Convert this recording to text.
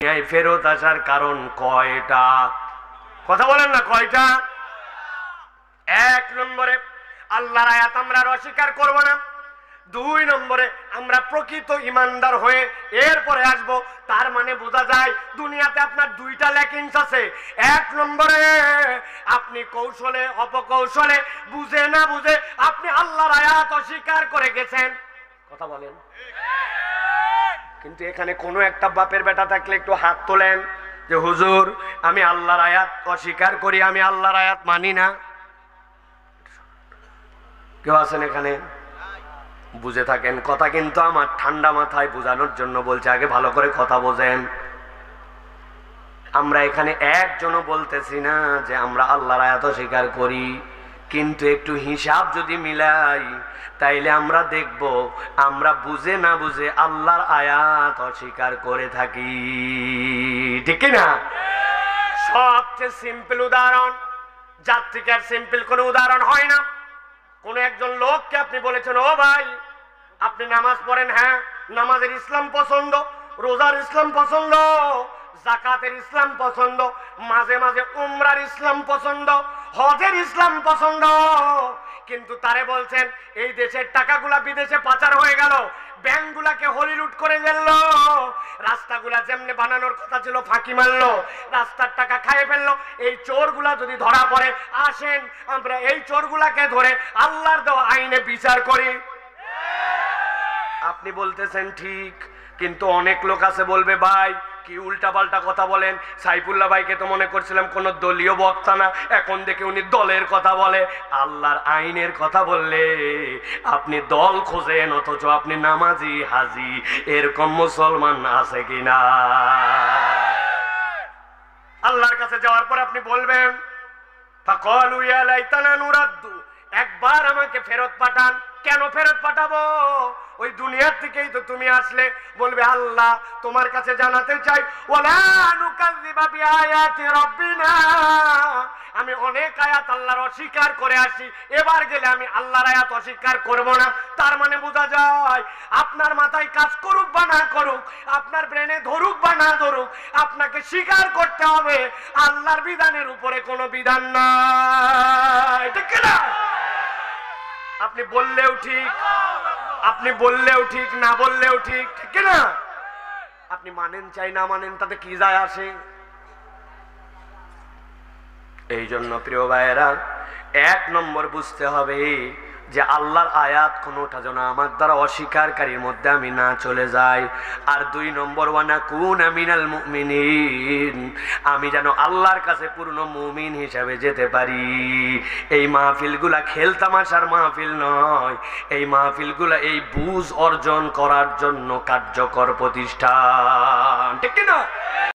ফেরত আসার কারণ কয়টা? কথা বলেন না, কয়টা? এক নম্বরে আল্লাহর আয়াত আমরা অস্বীকার করব না। দুই নম্বরে আমরা প্রকৃত ইমানদার হয়ে এরপরে আসব। তার মানে বোঝা যায় দুনিয়াতে আপনার দুইটা ল্যাকিংস আছে। এক নম্বরে আপনি কৌশলে অপকৌশলে বুঝে না বুঝে আপনি আল্লাহর আয়াত অস্বীকার করে গেছেন। কথা বলেন। কিন্তু এখানে কোনো একটা বাপের বেটা থাকলে একটু হাত তোলেন যে হুজুর আমি আল্লাহর আয়াত অস্বীকার করি, আমি আল্লাহর আয়াত মানি না। কেউ আছেন এখানে? বুঝে থাকেন কথা, কিন্তু আমার ঠান্ডা মাথায় বোঝানোর জন্য বলছে, আগে ভালো করে কথা বোঝেন। আমরা এখানে একজনও বলতেছি না যে আমরা আল্লাহর আয়াত অস্বীকার করি, কিন্তু একটু হিসাব যদি মিলাই তাইলে আমরা দেখব আমরা বুঝে না বুঝে আল্লাহর আয়াত অস্বীকার করে থাকি, ঠিক না? সবচেয়ে সিম্পল উদাহরণ, যার থেকে আর সিম্পল কোনো উদাহরণ হয় না। কোন একজন লোককে আপনি বলেছেন, ও ভাই আপনি নামাজ পড়েন? হ্যাঁ। নামাজের ইসলাম পছন্দ, রোজার ইসলাম পছন্দ, যাকাতের ইসলাম পছন্দ, মাঝে মাঝে উমরার ইসলাম পছন্দ, হজের ইসলাম পছন্দ। কিন্তু তারে বলছেন এই দেশের টাকাগুলা বিদেশে পাচার হয়ে গেল, ব্যাংকগুলাকে হলিলুট করে ফেললো, রাস্তাগুলা যেমনি বানানোর কথা ছিল ফাঁকি মারলো, রাস্তার টাকা খাইয়ে ফেললো। এই চোরগুলা যদি ধরা পড়ে, আসেন আমরা এই চোরগুলাকে ধরে আল্লাহর দেওয়া আইনে বিচার করি। আপনি বলতেছেন ঠিক, কিন্তু অনেক লোক আছে বলবে ভাই কি উল্টা পাল্টা কথা বলেন। সাইফুল্লাহ ভাইকে তো মনে করছিলাম কোন দলীয় বক্তা না, এখন দেখে উনি দলের কথা বলে। আল্লাহর আইনের কথা বললে আপনি দল খোঁজেন, অথচ আপনি নামাজি হাজি। এরকম মুসলমান আছে কিনা? আল্লাহর কাছে যাওয়ার পর আপনি বলবেন ফাকালু ইয়া লাইতানা নুরাদ্দু, একবার আমাকে ফেরত পাঠান। কেন ফেরত পাঠাবো? ওই দুনিয়ার থেকেই তো তুমি আসলে। বলবে আল্লাহ তোমার কাছে জানাতে চাই ওয়ালা নুকাযযিবা বিআয়াতি রাব্বিনা, আমি অনেক আয়াত আল্লাহর অস্বীকার করে আসি, এবার গেলে আমি আল্লাহর আয়াত অস্বীকার করব না। তার মানে বোঝা যায় আপনার মাথায় কাজ করুক বা না করুক, আপনার ব্রেনে ধরুক বা না ধরুক, আপনাকে স্বীকার করতে হবে আল্লাহর বিধানের উপরে কোনো বিধান নাই, ঠিক না? আপনি বললেও ঠিক, আপনি বললেও ঠিক, না বললেও ঠিক, ঠিক না? আপনি মানেন চাই না মানেন তাতে কি যায় আসে? এই জন্য প্রিয় ভাইয়েরা, এক নম্বর বুঝতে হবে যে আল্লাহর আয়াত কোনোটা যেন আমার দ্বারা অস্বীকারীর মধ্যে আমি না চলে যাই। আর দুই নম্বর ওয়ানাকুনা মিনাল মুমিনিন, আমি যেন আল্লাহর কাছে পূর্ণ মুমিন হিসাবে যেতে পারি। এই মাহফিলগুলা খেলতামাশার মাহফিল নয়, এই মাহফিলগুলা এই বুঝ অর্জন করার জন্য কার্যকর প্রতিষ্ঠান, ঠিক না?